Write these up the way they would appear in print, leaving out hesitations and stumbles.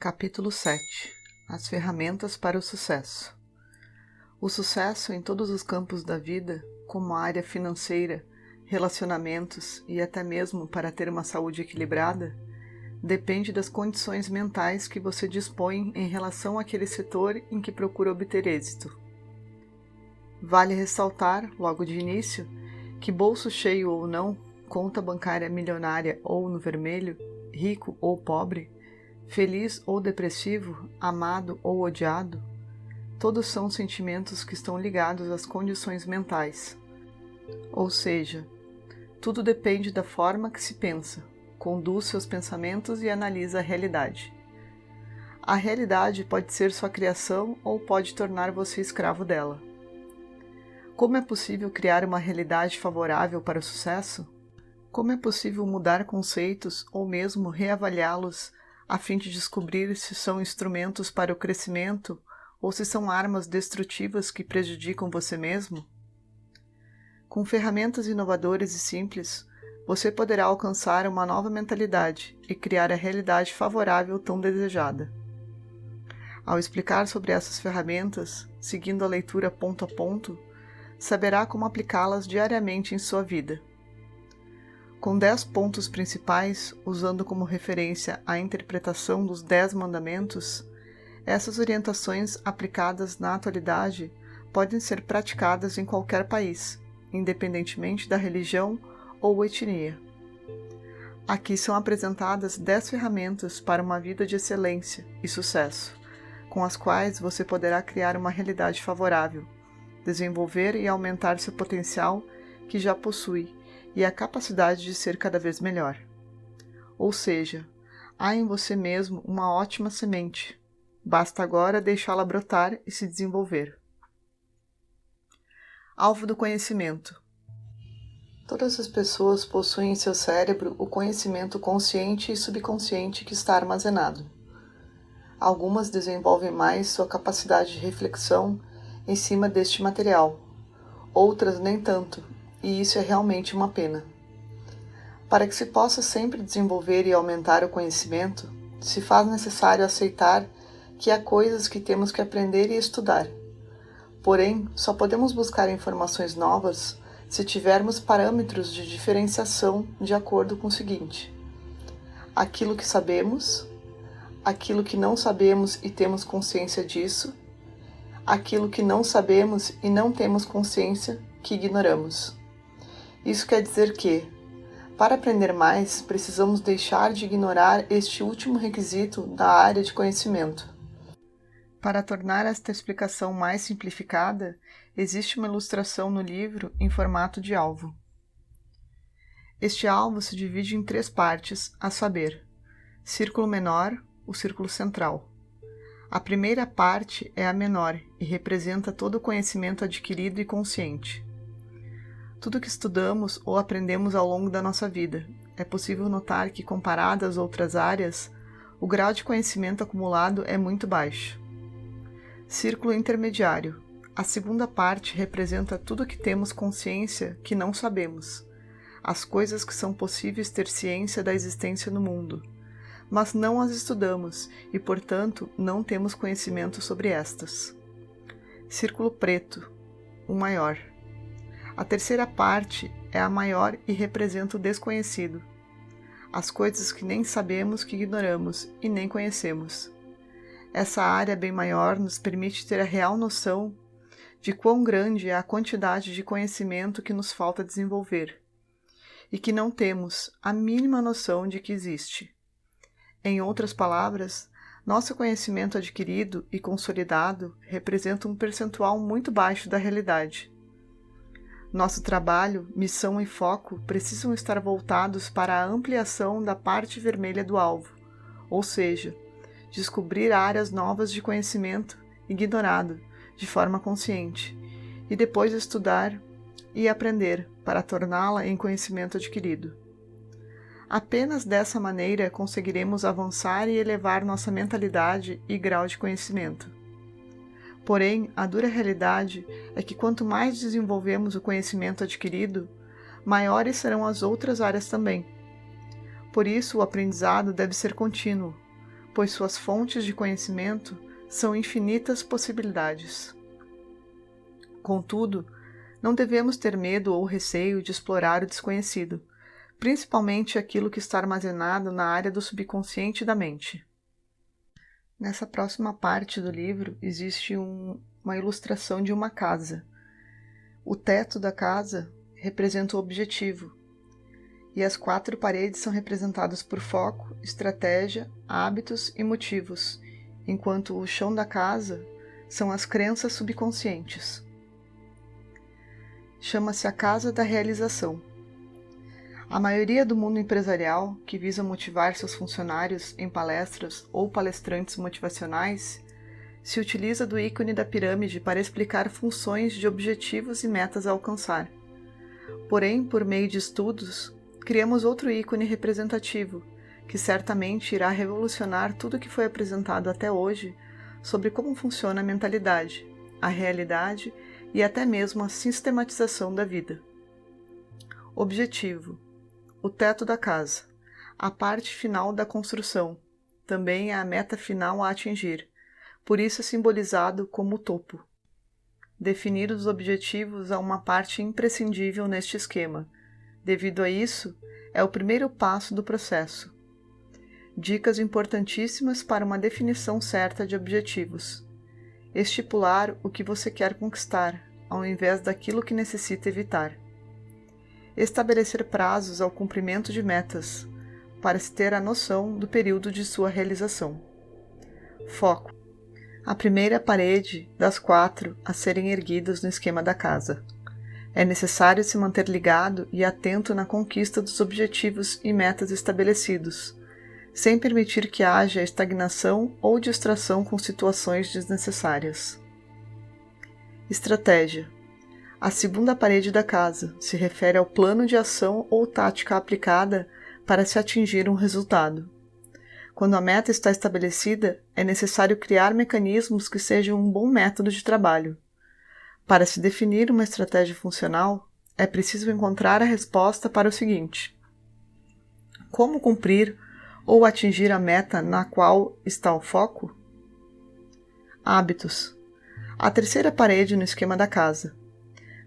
Capítulo 7. As ferramentas para o sucesso. O sucesso em todos os campos da vida, como a área financeira, relacionamentos e até mesmo para ter uma saúde equilibrada, depende das condições mentais que você dispõe em relação àquele setor em que procura obter êxito. Vale ressaltar, logo de início, que bolso cheio ou não, conta bancária milionária ou no vermelho, rico ou pobre, feliz ou depressivo, amado ou odiado, todos são sentimentos que estão ligados às condições mentais. Ou seja, tudo depende da forma que se pensa, conduz seus pensamentos e analisa a realidade. A realidade pode ser sua criação ou pode tornar você escravo dela. Como é possível criar uma realidade favorável para o sucesso? Como é possível mudar conceitos ou mesmo reavaliá-los a fim de descobrir se são instrumentos para o crescimento ou se são armas destrutivas que prejudicam você mesmo? Com ferramentas inovadoras e simples, você poderá alcançar uma nova mentalidade e criar a realidade favorável tão desejada. Ao explicar sobre essas ferramentas, seguindo a leitura ponto a ponto, saberá como aplicá-las diariamente em sua vida. Com 10 pontos principais, usando como referência a interpretação dos 10 mandamentos, essas orientações aplicadas na atualidade podem ser praticadas em qualquer país, independentemente da religião ou etnia. Aqui são apresentadas 10 ferramentas para uma vida de excelência e sucesso, com as quais você poderá criar uma realidade favorável, desenvolver e aumentar seu potencial que já possui e a capacidade de ser cada vez melhor. Ou seja, há em você mesmo uma ótima semente. Basta agora deixá-la brotar e se desenvolver. Alvo do conhecimento. Todas as pessoas possuem em seu cérebro o conhecimento consciente e subconsciente que está armazenado. Algumas desenvolvem mais sua capacidade de reflexão em cima deste material, outras nem tanto, e isso é realmente uma pena. Para que se possa sempre desenvolver e aumentar o conhecimento, se faz necessário aceitar que há coisas que temos que aprender e estudar. Porém, só podemos buscar informações novas se tivermos parâmetros de diferenciação de acordo com o seguinte: aquilo que sabemos, aquilo que não sabemos e temos consciência disso, aquilo que não sabemos e não temos consciência que ignoramos. Isso quer dizer que, para aprender mais, precisamos deixar de ignorar este último requisito da área de conhecimento. Para tornar esta explicação mais simplificada, existe uma ilustração no livro em formato de alvo. Este alvo se divide em 3 partes, a saber, círculo menor, o círculo central. A primeira parte é a menor e representa todo o conhecimento adquirido e consciente. Tudo que estudamos ou aprendemos ao longo da nossa vida. É possível notar que, comparado às outras áreas, o grau de conhecimento acumulado é muito baixo. Círculo intermediário. A segunda parte representa tudo que temos consciência que não sabemos, as coisas que são possíveis ter ciência da existência no mundo, mas não as estudamos e, portanto, não temos conhecimento sobre estas. Círculo preto. O maior. A terceira parte é a maior e representa o desconhecido, as coisas que nem sabemos que ignoramos e nem conhecemos. Essa área bem maior nos permite ter a real noção de quão grande é a quantidade de conhecimento que nos falta desenvolver e que não temos a mínima noção de que existe. Em outras palavras, nosso conhecimento adquirido e consolidado representa um percentual muito baixo da realidade. Nosso trabalho, missão e foco precisam estar voltados para a ampliação da parte vermelha do alvo, ou seja, descobrir áreas novas de conhecimento ignorado de forma consciente, e depois estudar e aprender para torná-la em conhecimento adquirido. Apenas dessa maneira conseguiremos avançar e elevar nossa mentalidade e grau de conhecimento. Porém, a dura realidade é que quanto mais desenvolvemos o conhecimento adquirido, maiores serão as outras áreas também. Por isso, o aprendizado deve ser contínuo, pois suas fontes de conhecimento são infinitas possibilidades. Contudo, não devemos ter medo ou receio de explorar o desconhecido, principalmente aquilo que está armazenado na área do subconsciente da mente. Nessa próxima parte do livro existe uma ilustração de uma casa. O teto da casa representa o objetivo, e as 4 paredes são representadas por foco, estratégia, hábitos e motivos, enquanto o chão da casa são as crenças subconscientes. Chama-se a Casa da Realização. A maioria do mundo empresarial, que visa motivar seus funcionários em palestras ou palestrantes motivacionais, se utiliza do ícone da pirâmide para explicar funções de objetivos e metas a alcançar. Porém, por meio de estudos, criamos outro ícone representativo, que certamente irá revolucionar tudo o que foi apresentado até hoje sobre como funciona a mentalidade, a realidade e até mesmo a sistematização da vida. Objetivo: o teto da casa, a parte final da construção, também é a meta final a atingir, por isso é simbolizado como o topo. Definir os objetivos é uma parte imprescindível neste esquema. Devido a isso, é o primeiro passo do processo. Dicas importantíssimas para uma definição certa de objetivos. Estipular o que você quer conquistar, ao invés daquilo que necessita evitar. Estabelecer prazos ao cumprimento de metas, para se ter a noção do período de sua realização. Foco: a primeira parede das 4 a serem erguidas no esquema da casa. É necessário se manter ligado e atento na conquista dos objetivos e metas estabelecidos, sem permitir que haja estagnação ou distração com situações desnecessárias. Estratégia: a segunda parede da casa se refere ao plano de ação ou tática aplicada para se atingir um resultado. Quando a meta está estabelecida, é necessário criar mecanismos que sejam um bom método de trabalho. Para se definir uma estratégia funcional, é preciso encontrar a resposta para o seguinte: como cumprir ou atingir a meta na qual está o foco? Hábitos: a terceira parede no esquema da casa.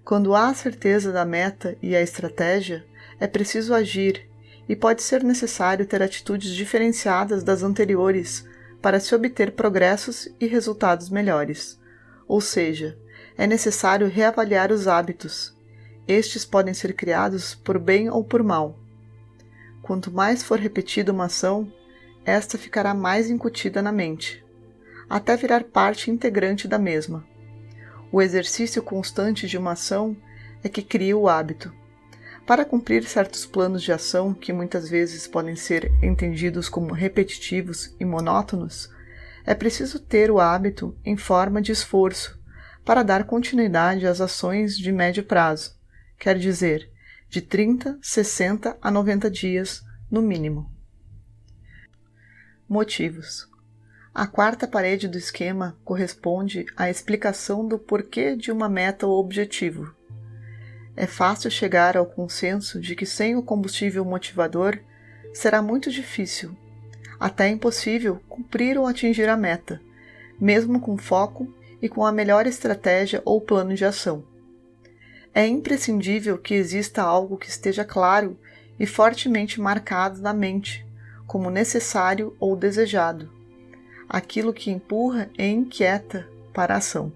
Quando há a certeza da meta e a estratégia, é preciso agir e pode ser necessário ter atitudes diferenciadas das anteriores para se obter progressos e resultados melhores. Ou seja, é necessário reavaliar os hábitos. Estes podem ser criados por bem ou por mal. Quanto mais for repetida uma ação, esta ficará mais incutida na mente, até virar parte integrante da mesma. O exercício constante de uma ação é que cria o hábito. Para cumprir certos planos de ação, que muitas vezes podem ser entendidos como repetitivos e monótonos, é preciso ter o hábito em forma de esforço para dar continuidade às ações de médio prazo, quer dizer, de 30, 60 a 90 dias, no mínimo. Motivos: a quarta parede do esquema corresponde à explicação do porquê de uma meta ou objetivo. É fácil chegar ao consenso de que sem o combustível motivador será muito difícil, até impossível, cumprir ou atingir a meta, mesmo com foco e com a melhor estratégia ou plano de ação. É imprescindível que exista algo que esteja claro e fortemente marcado na mente, como necessário ou desejado, aquilo que empurra e inquieta para a ação.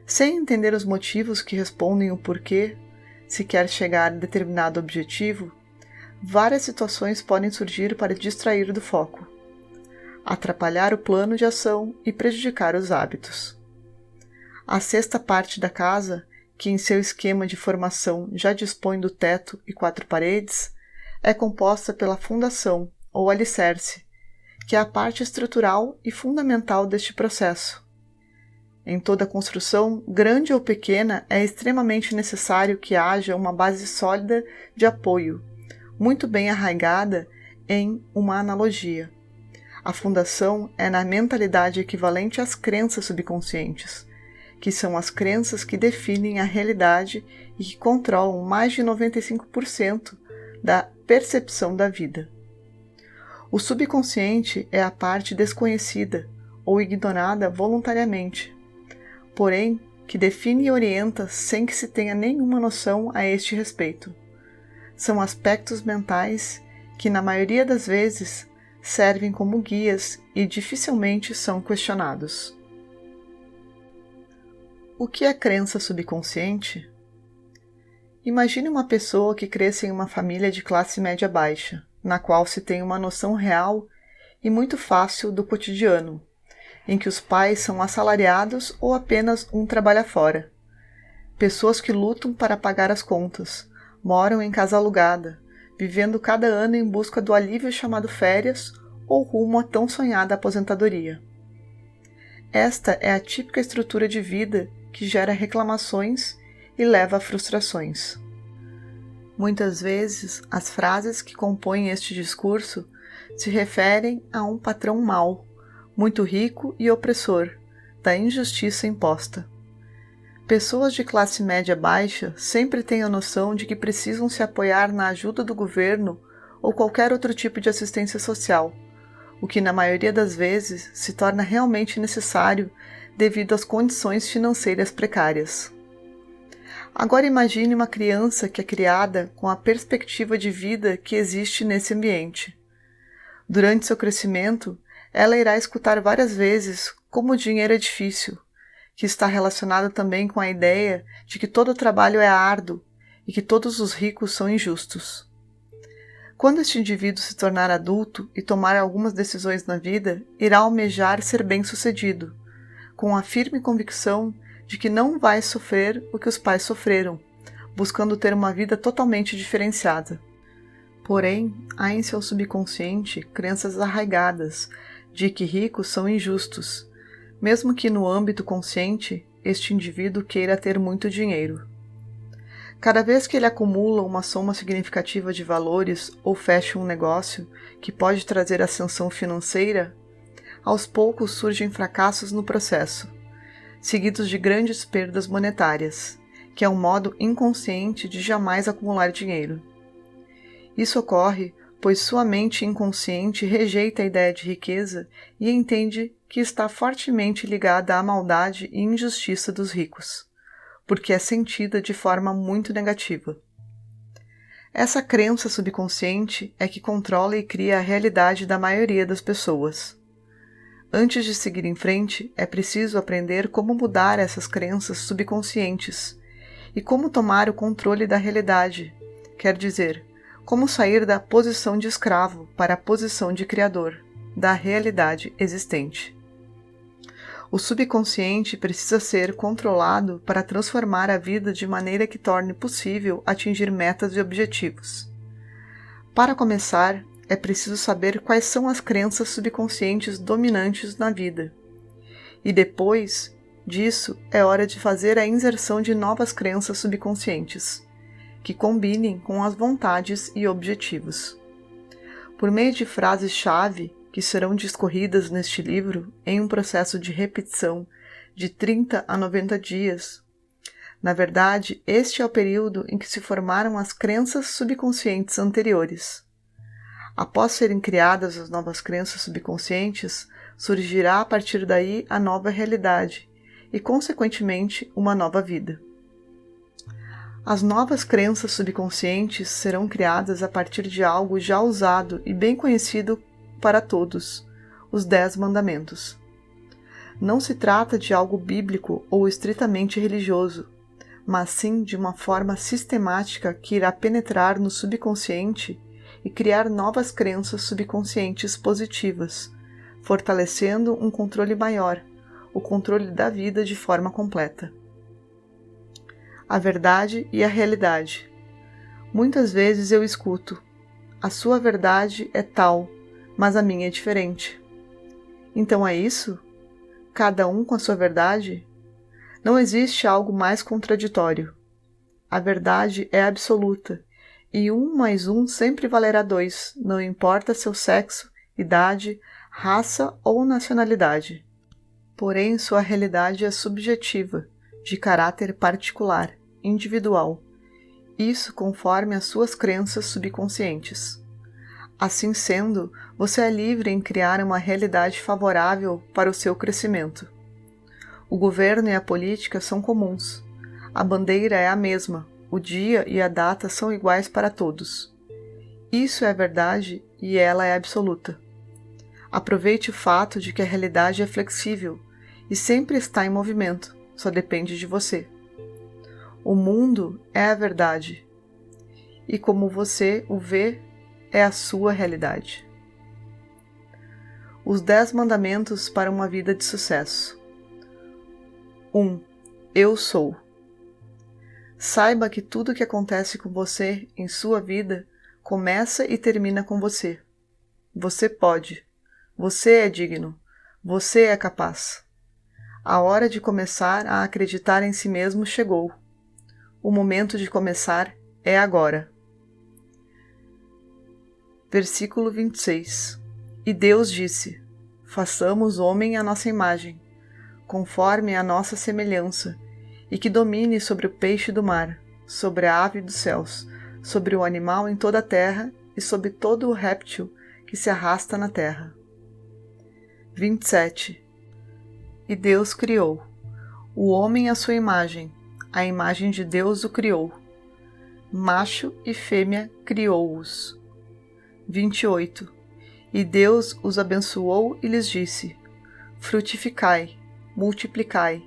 Sem entender os motivos que respondem o porquê se quer chegar a determinado objetivo, várias situações podem surgir para distrair do foco, atrapalhar o plano de ação e prejudicar os hábitos. A sexta parte da casa, que em seu esquema de formação já dispõe do teto e 4 paredes, é composta pela fundação ou alicerce, que é a parte estrutural e fundamental deste processo. Em toda construção, grande ou pequena, é extremamente necessário que haja uma base sólida de apoio, muito bem arraigada em uma analogia. A fundação é na mentalidade equivalente às crenças subconscientes, que são as crenças que definem a realidade e que controlam mais de 95% da percepção da vida. O subconsciente é a parte desconhecida ou ignorada voluntariamente, porém que define e orienta sem que se tenha nenhuma noção a este respeito. São aspectos mentais que, na maioria das vezes, servem como guias e dificilmente são questionados. O que é crença subconsciente? Imagine uma pessoa que cresce em uma família de classe média baixa, na qual se tem uma noção real e muito fácil do cotidiano, em que os pais são assalariados ou apenas um trabalha fora. Pessoas que lutam para pagar as contas, moram em casa alugada, vivendo cada ano em busca do alívio chamado férias ou rumo à tão sonhada aposentadoria. Esta é a típica estrutura de vida que gera reclamações e leva a frustrações. Muitas vezes, as frases que compõem este discurso se referem a um patrão mau, muito rico e opressor, da injustiça imposta. Pessoas de classe média baixa sempre têm a noção de que precisam se apoiar na ajuda do governo ou qualquer outro tipo de assistência social, o que na maioria das vezes se torna realmente necessário devido às condições financeiras precárias. Agora imagine uma criança que é criada com a perspectiva de vida que existe nesse ambiente. Durante seu crescimento, ela irá escutar várias vezes como o dinheiro é difícil, que está relacionado também com a ideia de que todo trabalho é árduo e que todos os ricos são injustos. Quando este indivíduo se tornar adulto e tomar algumas decisões na vida, irá almejar ser bem-sucedido, com a firme convicção de que não vai sofrer o que os pais sofreram, buscando ter uma vida totalmente diferenciada. Porém, há em seu subconsciente crenças arraigadas de que ricos são injustos, mesmo que no âmbito consciente este indivíduo queira ter muito dinheiro. Cada vez que ele acumula uma soma significativa de valores ou fecha um negócio que pode trazer ascensão financeira, aos poucos surgem fracassos no processo, seguidos de grandes perdas monetárias, que é um modo inconsciente de jamais acumular dinheiro. Isso ocorre pois sua mente inconsciente rejeita a ideia de riqueza e entende que está fortemente ligada à maldade e injustiça dos ricos, porque é sentida de forma muito negativa. Essa crença subconsciente é que controla e cria a realidade da maioria das pessoas. Antes de seguir em frente, é preciso aprender como mudar essas crenças subconscientes e como tomar o controle da realidade, quer dizer, como sair da posição de escravo para a posição de criador, da realidade existente. O subconsciente precisa ser controlado para transformar a vida de maneira que torne possível atingir metas e objetivos. Para começar, é preciso saber quais são as crenças subconscientes dominantes na vida. E depois disso, é hora de fazer a inserção de novas crenças subconscientes, que combinem com as vontades e objetivos. Por meio de frases-chave que serão discorridas neste livro em um processo de repetição de 30 a 90 dias. Na verdade, este é o período em que se formaram as crenças subconscientes anteriores. Após serem criadas as novas crenças subconscientes, surgirá a partir daí a nova realidade e, consequentemente, uma nova vida. As novas crenças subconscientes serão criadas a partir de algo já usado e bem conhecido para todos, os 10 Mandamentos. Não se trata de algo bíblico ou estritamente religioso, mas sim de uma forma sistemática que irá penetrar no subconsciente e criar novas crenças subconscientes positivas, fortalecendo um controle maior, o controle da vida de forma completa. A verdade e a realidade. Muitas vezes eu escuto: a sua verdade é tal, mas a minha é diferente. Então é isso? Cada um com a sua verdade? Não existe algo mais contraditório. A verdade é absoluta, e 1 mais 1 sempre valerá 2, não importa seu sexo, idade, raça ou nacionalidade. Porém, sua realidade é subjetiva, de caráter particular, individual, isso conforme as suas crenças subconscientes. Assim sendo, você é livre em criar uma realidade favorável para o seu crescimento. O governo e a política são comuns. A bandeira é a mesma, o dia e a data são iguais para todos. Isso é verdade e ela é absoluta. Aproveite o fato de que a realidade é flexível e sempre está em movimento, só depende de você. O mundo é a verdade, e como você o vê, é a sua realidade. Os 10 mandamentos para uma vida de sucesso. 1. Eu sou. Saiba que tudo que acontece com você em sua vida começa e termina com você. Você pode. Você é digno. Você é capaz. A hora de começar a acreditar em si mesmo chegou. O momento de começar é agora. Versículo 26. E Deus disse: façamos homem à nossa imagem, conforme a nossa semelhança, e que domine sobre o peixe do mar, sobre a ave dos céus, sobre o animal em toda a terra e sobre todo o réptil que se arrasta na terra. 27. E Deus criou o homem à sua imagem, a imagem de Deus o criou. Macho e fêmea criou-os. 28. E Deus os abençoou e lhes disse: frutificai, multiplicai,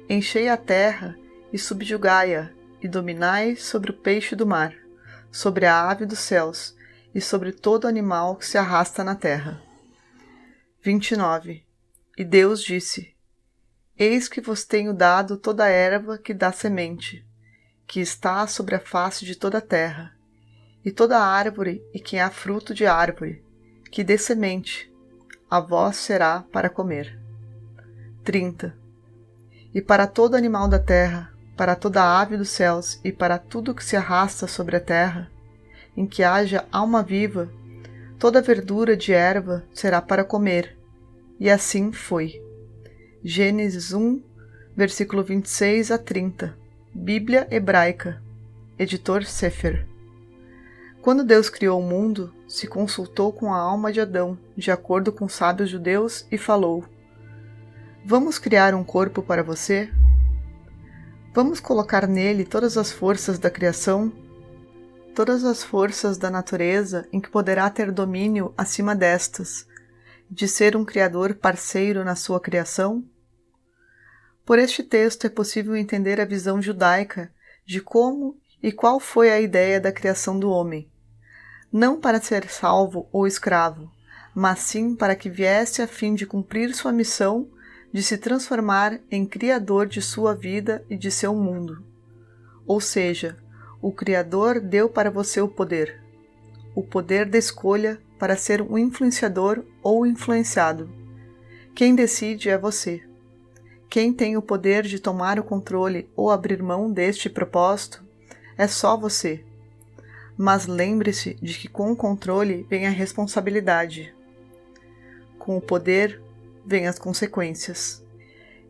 enchei a terra e subjugai-a, e dominai sobre o peixe do mar, sobre a ave dos céus, e sobre todo animal que se arrasta na terra. 29. E Deus disse: eis que vos tenho dado toda a erva que dá semente, que está sobre a face de toda a terra, e toda a árvore e que há fruto de árvore, que dê semente, a vós será para comer. 30. E para todo animal da terra, para toda a ave dos céus e para tudo que se arrasta sobre a terra, em que haja alma viva, toda verdura de erva será para comer. E assim foi. Gênesis 1, versículo 26 a 30. Bíblia Hebraica. Editor Sefer. Quando Deus criou o mundo, se consultou com a alma de Adão, de acordo com os sábios judeus, e falou: vamos criar um corpo para você? Vamos colocar nele todas as forças da criação, todas as forças da natureza em que poderá ter domínio acima destas, de ser um criador parceiro na sua criação? Por este texto é possível entender a visão judaica de como e qual foi a ideia da criação do homem, não para ser salvo ou escravo, mas sim para que viesse a fim de cumprir sua missão de se transformar em criador de sua vida e de seu mundo. Ou seja, o Criador deu para você o poder da escolha para ser um influenciador ou influenciado. Quem decide é você. Quem tem o poder de tomar o controle ou abrir mão deste propósito é só você. Mas lembre-se de que com o controle vem a responsabilidade. Com o poder vem as consequências.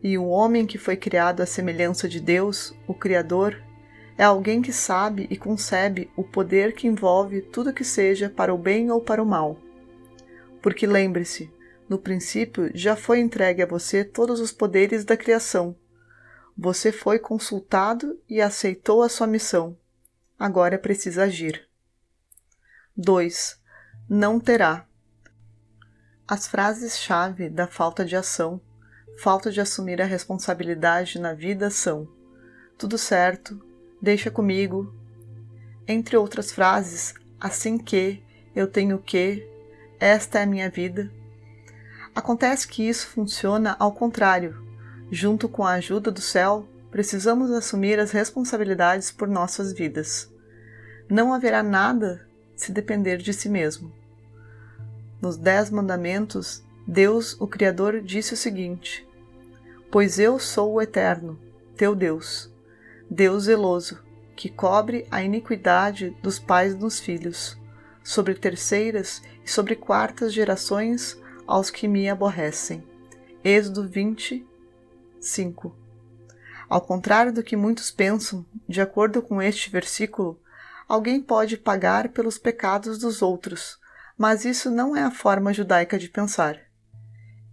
E o homem que foi criado à semelhança de Deus, o Criador, é alguém que sabe e concebe o poder que envolve tudo que seja para o bem ou para o mal. Porque lembre-se, no princípio já foi entregue a você todos os poderes da criação. Você foi consultado e aceitou a sua missão. Agora precisa agir. 2. Não terá. As frases-chave da falta de ação, falta de assumir a responsabilidade na vida são: tudo certo, deixa comigo. Entre outras frases, assim que, eu tenho que, esta é a minha vida. Acontece que isso funciona ao contrário. Junto com a ajuda do céu, precisamos assumir as responsabilidades por nossas vidas. Não haverá nada se depender de si mesmo. Nos 10 mandamentos, Deus, o Criador, disse o seguinte: pois eu sou o Eterno, teu Deus, Deus zeloso, que cobre a iniquidade dos pais nos filhos, sobre terceiras e sobre quartas gerações aos que me aborrecem. Êxodo 20, 5. Ao contrário do que muitos pensam, de acordo com este versículo, alguém pode pagar pelos pecados dos outros, Mas isso não é a forma judaica de pensar.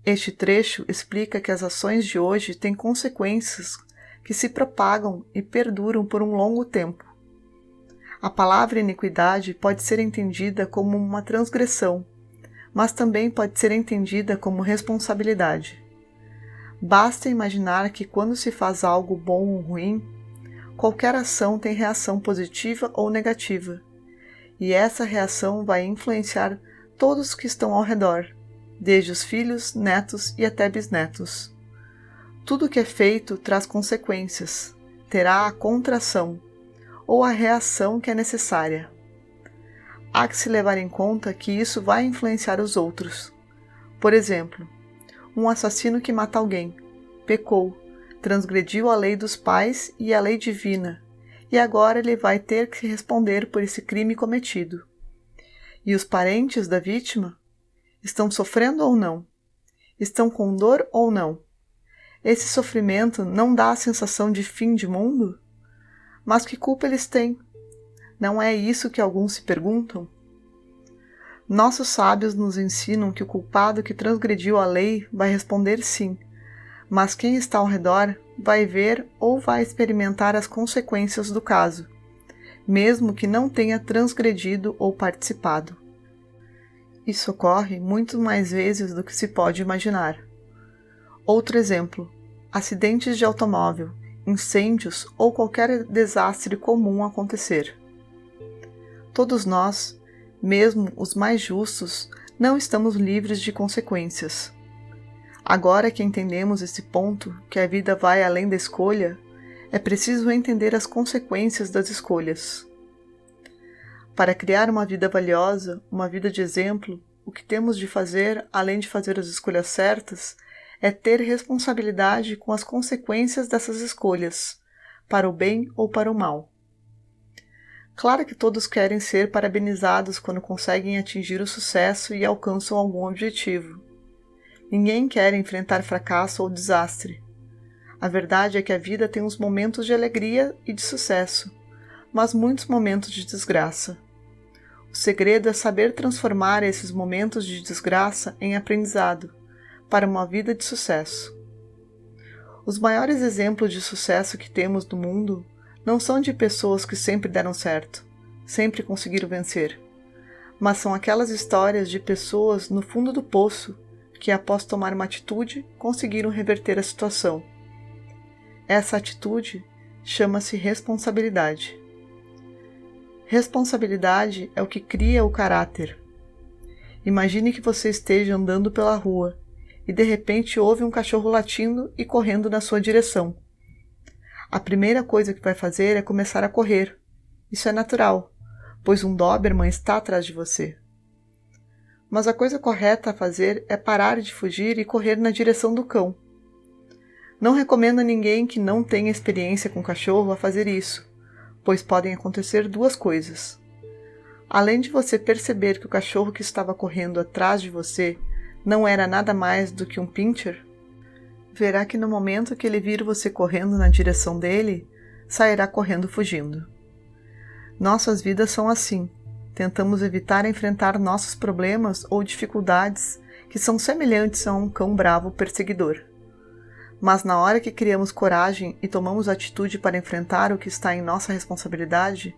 Este trecho explica que as ações de hoje têm consequências que se propagam e perduram por um longo tempo. A palavra iniquidade pode ser entendida como uma transgressão, mas também pode ser entendida como responsabilidade. Basta imaginar que quando se faz algo bom ou ruim, qualquer ação tem reação positiva ou negativa, e essa reação vai influenciar todos que estão ao redor, desde os filhos, netos e até bisnetos. Tudo que é feito traz consequências, terá a contração, ou a reação que é necessária. Há que se levar em conta que isso vai influenciar os outros. Por exemplo, um assassino que mata alguém, pecou, transgrediu a lei dos pais e a lei divina, e agora ele vai ter que responder por esse crime cometido. E os parentes da vítima? Estão sofrendo ou não? Estão com dor ou não? Esse sofrimento não dá a sensação de fim de mundo? Mas que culpa eles têm? Não é isso que alguns se perguntam? Nossos sábios nos ensinam que o culpado que transgrediu a lei vai responder sim, mas quem está ao redor vai ver ou vai experimentar as consequências do caso, mesmo que não tenha transgredido ou participado. Isso ocorre muito mais vezes do que se pode imaginar. Outro exemplo: acidentes de automóvel, incêndios ou qualquer desastre comum acontecer. Todos nós, mesmo os mais justos, não estamos livres de consequências. Agora que entendemos esse ponto, que a vida vai além da escolha, é preciso entender as consequências das escolhas. Para criar uma vida valiosa, uma vida de exemplo, o que temos de fazer, além de fazer as escolhas certas, é ter responsabilidade com as consequências dessas escolhas, para o bem ou para o mal. Claro que todos querem ser parabenizados quando conseguem atingir o sucesso e alcançam algum objetivo. Ninguém quer enfrentar fracasso ou desastre. A verdade é que a vida tem uns momentos de alegria e de sucesso, mas muitos momentos de desgraça. O segredo é saber transformar esses momentos de desgraça em aprendizado, para uma vida de sucesso. Os maiores exemplos de sucesso que temos no mundo não são de pessoas que sempre deram certo, sempre conseguiram vencer, mas são aquelas histórias de pessoas no fundo do poço que, após tomar uma atitude, conseguiram reverter a situação. Essa atitude chama-se responsabilidade. Responsabilidade é o que cria o caráter. Imagine que você esteja andando pela rua e de repente ouve um cachorro latindo e correndo na sua direção. A primeira coisa que vai fazer é começar a correr. Isso é natural, pois um Doberman está atrás de você. Mas a coisa correta a fazer é parar de fugir e correr na direção do cão. Não recomendo a ninguém que não tenha experiência com cachorro a fazer isso, pois podem acontecer duas coisas. Além de você perceber que o cachorro que estava correndo atrás de você não era nada mais do que um pincher, verá que no momento que ele vir você correndo na direção dele, sairá correndo fugindo. Nossas vidas são assim. Tentamos evitar enfrentar nossos problemas ou dificuldades que são semelhantes a um cão bravo perseguidor. Mas na hora que criamos coragem e tomamos atitude para enfrentar o que está em nossa responsabilidade,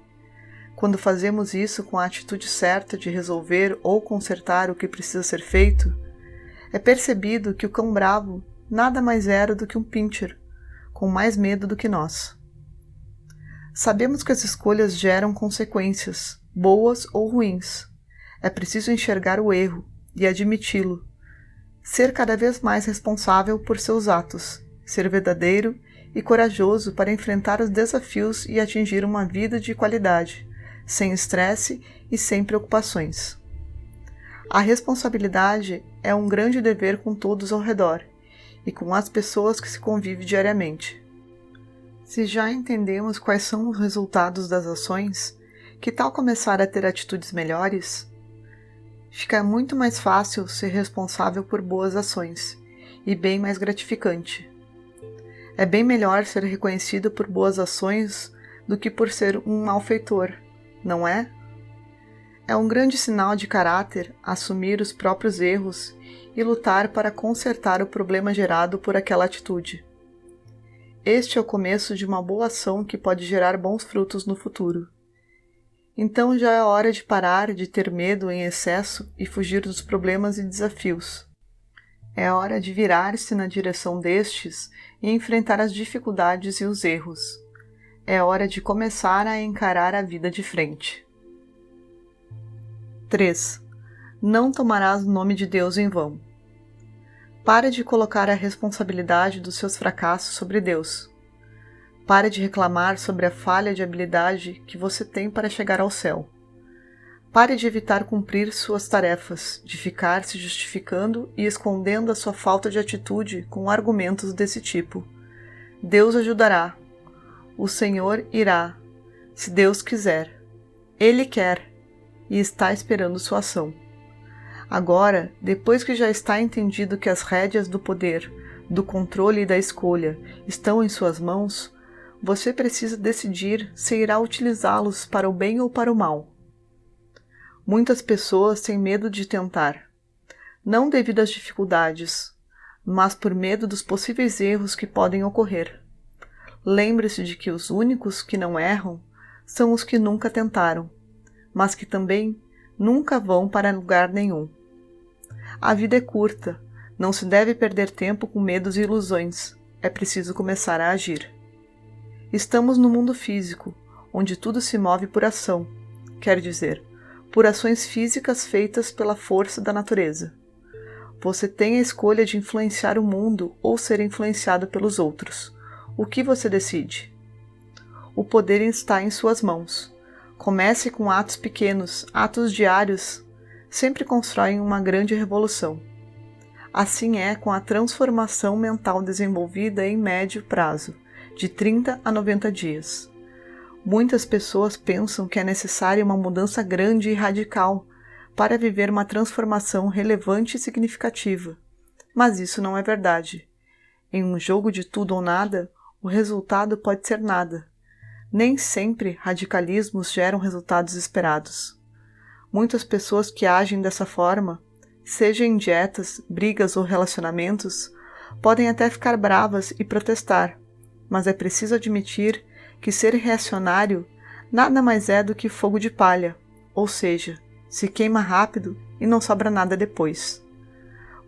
quando fazemos isso com a atitude certa de resolver ou consertar o que precisa ser feito, é percebido que o cão bravo nada mais era do que um pincher, com mais medo do que nós. Sabemos que as escolhas geram consequências, boas ou ruins. É preciso enxergar o erro e admiti-lo, ser cada vez mais responsável por seus atos, ser verdadeiro e corajoso para enfrentar os desafios e atingir uma vida de qualidade, sem estresse e sem preocupações. A responsabilidade é um grande dever com todos ao redor e com as pessoas que se convive diariamente. Se já entendemos quais são os resultados das ações, que tal começar a ter atitudes melhores? Fica muito mais fácil ser responsável por boas ações e bem mais gratificante. É bem melhor ser reconhecido por boas ações do que por ser um malfeitor, não é? É um grande sinal de caráter assumir os próprios erros e lutar para consertar o problema gerado por aquela atitude. Este é o começo de uma boa ação que pode gerar bons frutos no futuro. Então já é hora de parar de ter medo em excesso e fugir dos problemas e desafios. É hora de virar-se na direção destes e enfrentar as dificuldades e os erros. É hora de começar a encarar a vida de frente. 3. Não tomarás o nome de Deus em vão. Pare de colocar a responsabilidade dos seus fracassos sobre Deus. Pare de reclamar sobre a falha de habilidade que você tem para chegar ao céu. Pare de evitar cumprir suas tarefas, de ficar se justificando e escondendo a sua falta de atitude com argumentos desse tipo. Deus ajudará. O Senhor irá, se Deus quiser. Ele quer e está esperando sua ação. Agora, depois que já está entendido que as rédeas do poder, do controle e da escolha estão em suas mãos, você precisa decidir se irá utilizá-los para o bem ou para o mal. Muitas pessoas têm medo de tentar, não devido às dificuldades, mas por medo dos possíveis erros que podem ocorrer. Lembre-se de que os únicos que não erram são os que nunca tentaram, mas que também nunca vão para lugar nenhum. A vida é curta, não se deve perder tempo com medos e ilusões, é preciso começar a agir. Estamos no mundo físico, onde tudo se move por ação, quer dizer, por ações físicas feitas pela força da natureza. Você tem a escolha de influenciar o mundo ou ser influenciado pelos outros. O que você decide? O poder está em suas mãos. Comece com atos pequenos, atos diários, sempre constroem uma grande revolução. Assim é com a transformação mental desenvolvida em médio prazo, de 30 a 90 dias. Muitas pessoas pensam que é necessária uma mudança grande e radical para viver uma transformação relevante e significativa. Mas isso não é verdade. Em um jogo de tudo ou nada, o resultado pode ser nada. Nem sempre radicalismos geram resultados esperados. Muitas pessoas que agem dessa forma, seja em dietas, brigas ou relacionamentos, podem até ficar bravas e protestar, mas é preciso admitir que ser reacionário nada mais é do que fogo de palha, ou seja, se queima rápido e não sobra nada depois.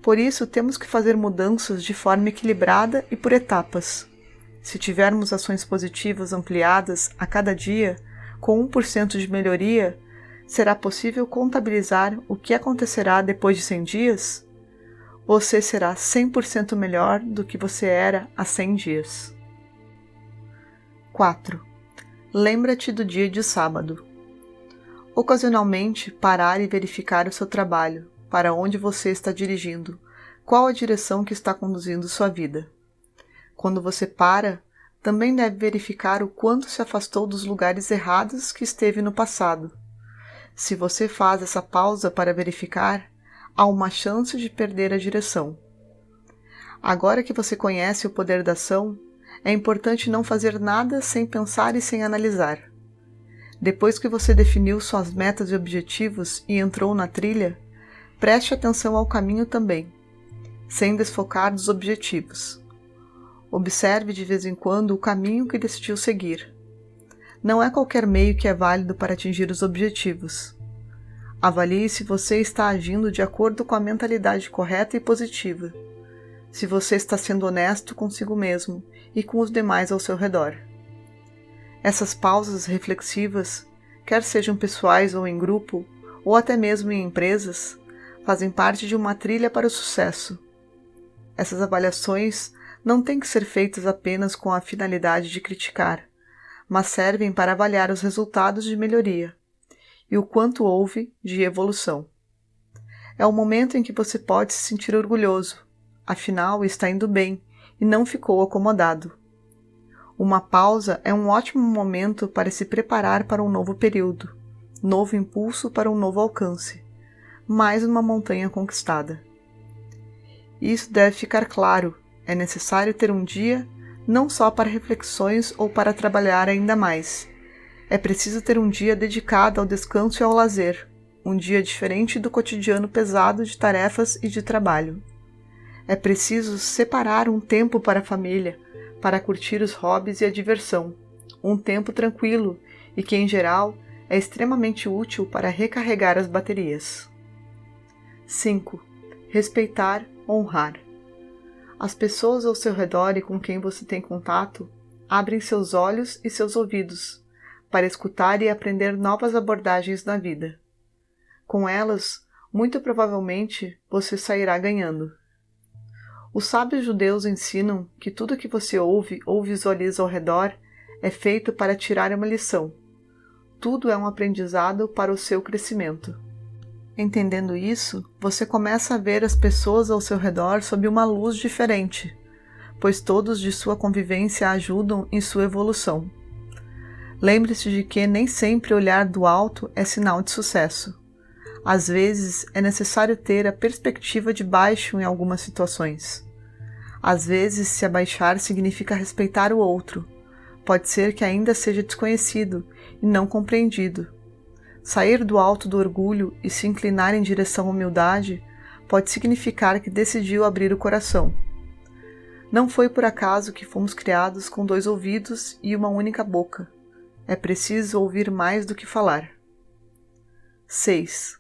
Por isso, temos que fazer mudanças de forma equilibrada e por etapas. Se tivermos ações positivas ampliadas a cada dia, com 1% de melhoria, será possível contabilizar o que acontecerá depois de 100 dias? Você será 100% melhor do que você era há 100 dias. 4. Lembra-te do dia de sábado. Ocasionalmente, parar e verificar o seu trabalho, para onde você está dirigindo, qual a direção que está conduzindo sua vida. Quando você para, também deve verificar o quanto se afastou dos lugares errados que esteve no passado. Se você faz essa pausa para verificar, há uma chance de perder a direção. Agora que você conhece o poder da ação, é importante não fazer nada sem pensar e sem analisar. Depois que você definiu suas metas e objetivos e entrou na trilha, preste atenção ao caminho também, sem desfocar dos objetivos. Observe de vez em quando o caminho que decidiu seguir. Não é qualquer meio que é válido para atingir os objetivos. Avalie se você está agindo de acordo com a mentalidade correta e positiva, se você está sendo honesto consigo mesmo e com os demais ao seu redor. Essas pausas reflexivas, quer sejam pessoais ou em grupo, ou até mesmo em empresas, fazem parte de uma trilha para o sucesso. Essas avaliações não têm que ser feitas apenas com a finalidade de criticar, mas servem para avaliar os resultados de melhoria e o quanto houve de evolução. É o momento em que você pode se sentir orgulhoso, afinal está indo bem e não ficou acomodado. Uma pausa é um ótimo momento para se preparar para um novo período, novo impulso para um novo alcance, mais uma montanha conquistada. Isso deve ficar claro, é necessário ter um dia não só para reflexões ou para trabalhar ainda mais. É preciso ter um dia dedicado ao descanso e ao lazer. um dia diferente do cotidiano pesado de tarefas e de trabalho. É preciso separar um tempo para a família, para curtir os hobbies e a diversão, um tempo tranquilo e que, em geral, é extremamente útil para recarregar as baterias. 5. Respeitar, honrar. As pessoas ao seu redor e com quem você tem contato abrem seus olhos e seus ouvidos para escutar e aprender novas abordagens na vida. Com elas, muito provavelmente, você sairá ganhando. Os sábios judeus ensinam que tudo que você ouve ou visualiza ao redor é feito para tirar uma lição. Tudo é um aprendizado para o seu crescimento. Entendendo isso, você começa a ver as pessoas ao seu redor sob uma luz diferente, pois todos de sua convivência ajudam em sua evolução. Lembre-se de que nem sempre olhar do alto é sinal de sucesso. Às vezes, é necessário ter a perspectiva de baixo em algumas situações. Às vezes, se abaixar significa respeitar o outro. Pode ser que ainda seja desconhecido e não compreendido. Sair do alto do orgulho e se inclinar em direção à humildade pode significar que decidiu abrir o coração. Não foi por acaso que fomos criados com 2 ouvidos e uma única boca. É preciso ouvir mais do que falar. 6.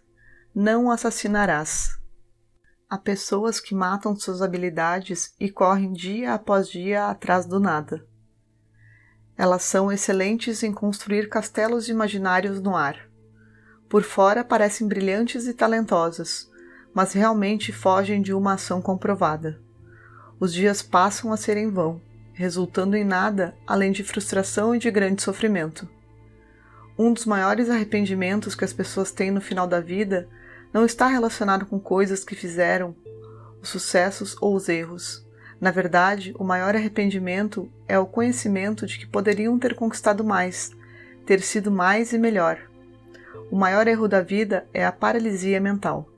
Não assassinarás. Há pessoas que matam suas habilidades e correm dia após dia atrás do nada. Elas são excelentes em construir castelos imaginários no ar. Por fora parecem brilhantes e talentosas, mas realmente fogem de uma ação comprovada. Os dias passam a ser em vão, resultando em nada além de frustração e de grande sofrimento. Um dos maiores arrependimentos que as pessoas têm no final da vida não está relacionado com coisas que fizeram, os sucessos ou os erros. Na verdade, o maior arrependimento é o conhecimento de que poderiam ter conquistado mais, ter sido mais e melhor. O maior erro da vida é a paralisia mental.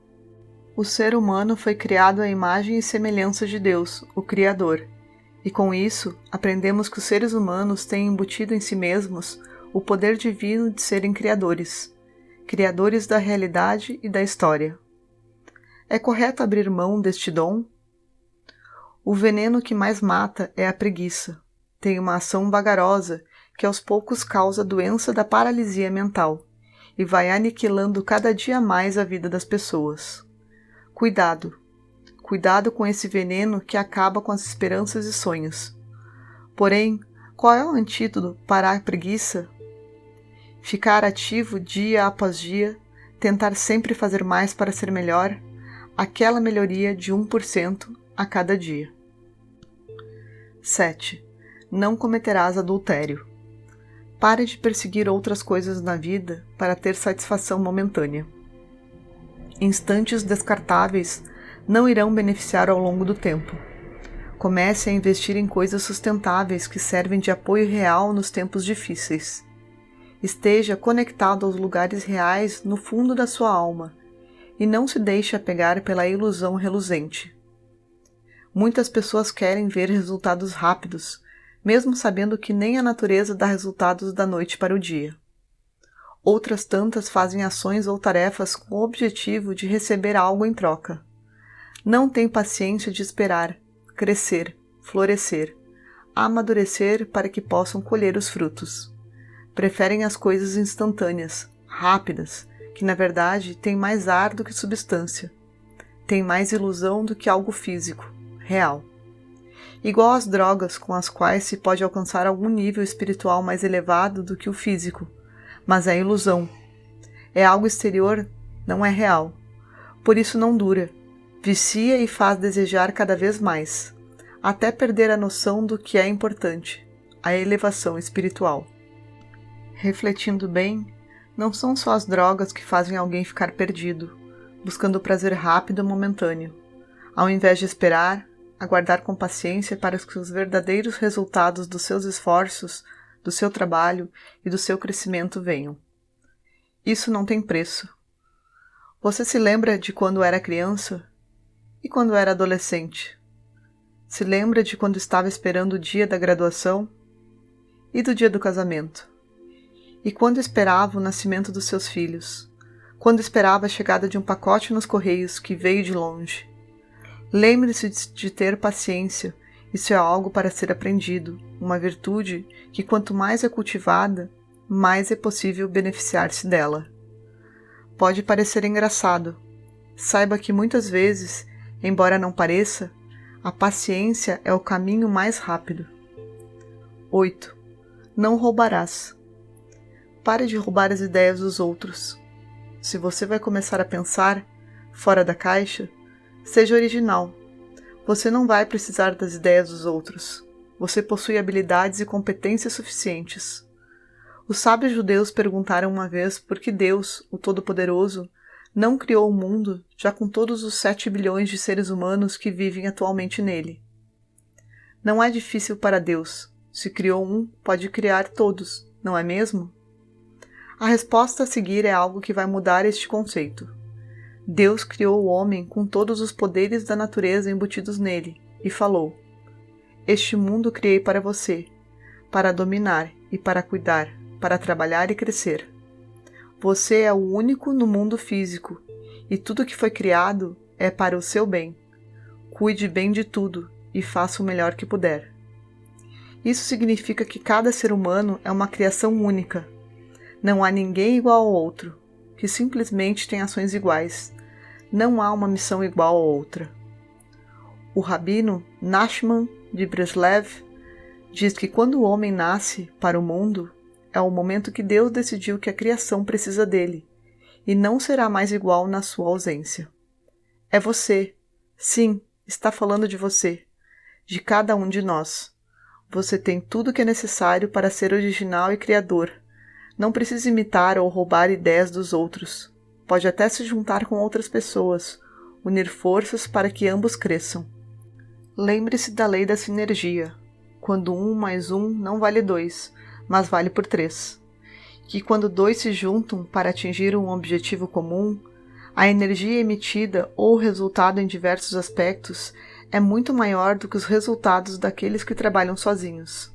O ser humano foi criado à imagem e semelhança de Deus, o Criador, e com isso aprendemos que os seres humanos têm embutido em si mesmos o poder divino de serem criadores, criadores da realidade e da história. É correto abrir mão deste dom? O veneno que mais mata é a preguiça. Tem uma ação vagarosa que aos poucos causa a doença da paralisia mental e vai aniquilando cada dia mais a vida das pessoas. Cuidado! Cuidado com esse veneno que acaba com as esperanças e sonhos. Porém, qual é o antídoto para a preguiça? Ficar ativo dia após dia, tentar sempre fazer mais para ser melhor, aquela melhoria de 1% a cada dia. 7. Não cometerás adultério. Pare de perseguir outras coisas na vida para ter satisfação momentânea. Instantes descartáveis não irão beneficiar ao longo do tempo. Comece a investir em coisas sustentáveis que servem de apoio real nos tempos difíceis. Esteja conectado aos lugares reais no fundo da sua alma e não se deixe apegar pela ilusão reluzente. Muitas pessoas querem ver resultados rápidos, mesmo sabendo que nem a natureza dá resultados da noite para o dia. Outras tantas fazem ações ou tarefas com o objetivo de receber algo em troca. Não têm paciência de esperar, crescer, florescer, amadurecer para que possam colher os frutos. Preferem as coisas instantâneas, rápidas, que na verdade têm mais ar do que substância. Têm mais ilusão do que algo físico, real. Igual às drogas com as quais se pode alcançar algum nível espiritual mais elevado do que o físico, mas é ilusão. É algo exterior, não é real. Por isso não dura. Vicia e faz desejar cada vez mais, até perder a noção do que é importante, a elevação espiritual. Refletindo bem, não são só as drogas que fazem alguém ficar perdido, buscando o prazer rápido e momentâneo. Ao invés de esperar, aguardar com paciência para que os verdadeiros resultados dos seus esforços, do seu trabalho e do seu crescimento venham. Isso não tem preço. Você se lembra de quando era criança? E quando era adolescente? Se lembra de quando estava esperando o dia da graduação? E do dia do casamento? E quando esperava o nascimento dos seus filhos? quando esperava a chegada de um pacote nos correios que veio de longe. Lembre-se de ter paciência, isso é algo para ser aprendido, uma virtude que quanto mais é cultivada, mais é possível beneficiar-se dela. Pode parecer engraçado. Saiba que muitas vezes, embora não pareça, a paciência é o caminho mais rápido. 8. Não roubarás. Pare de roubar as ideias dos outros. Se você vai começar a pensar fora da caixa, seja original. Você não vai precisar das ideias dos outros. Você possui habilidades e competências suficientes. Os sábios judeus perguntaram uma vez por que Deus, o Todo-Poderoso, não criou o mundo já com todos os 7 bilhões de seres humanos que vivem atualmente nele. Não é difícil para Deus. Se criou um, pode criar todos, não é mesmo? A resposta a seguir é algo que vai mudar este conceito. Deus criou o homem com todos os poderes da natureza embutidos nele, e falou: Este mundo criei para você, para dominar e para cuidar, para trabalhar e crescer. Você é o único no mundo físico, e tudo que foi criado é para o seu bem. Cuide bem de tudo e faça o melhor que puder. Isso significa que cada ser humano é uma criação única. Não há ninguém igual ao outro, que simplesmente tem ações iguais. Não há uma missão igual a outra. O rabino Nachman de Breslev diz que quando o homem nasce para o mundo, é o momento que Deus decidiu que a criação precisa dele, e não será mais igual na sua ausência. É você. Sim, está falando de você, de cada um de nós. Você tem tudo o que é necessário para ser original e criador. Não precisa imitar ou roubar ideias dos outros. Pode até se juntar com outras pessoas, unir forças para que ambos cresçam. Lembre-se da lei da sinergia, quando 1 mais 1 não vale 2, mas vale por 3. Que quando 2 se juntam para atingir um objetivo comum, a energia emitida ou o resultado em diversos aspectos é muito maior do que os resultados daqueles que trabalham sozinhos.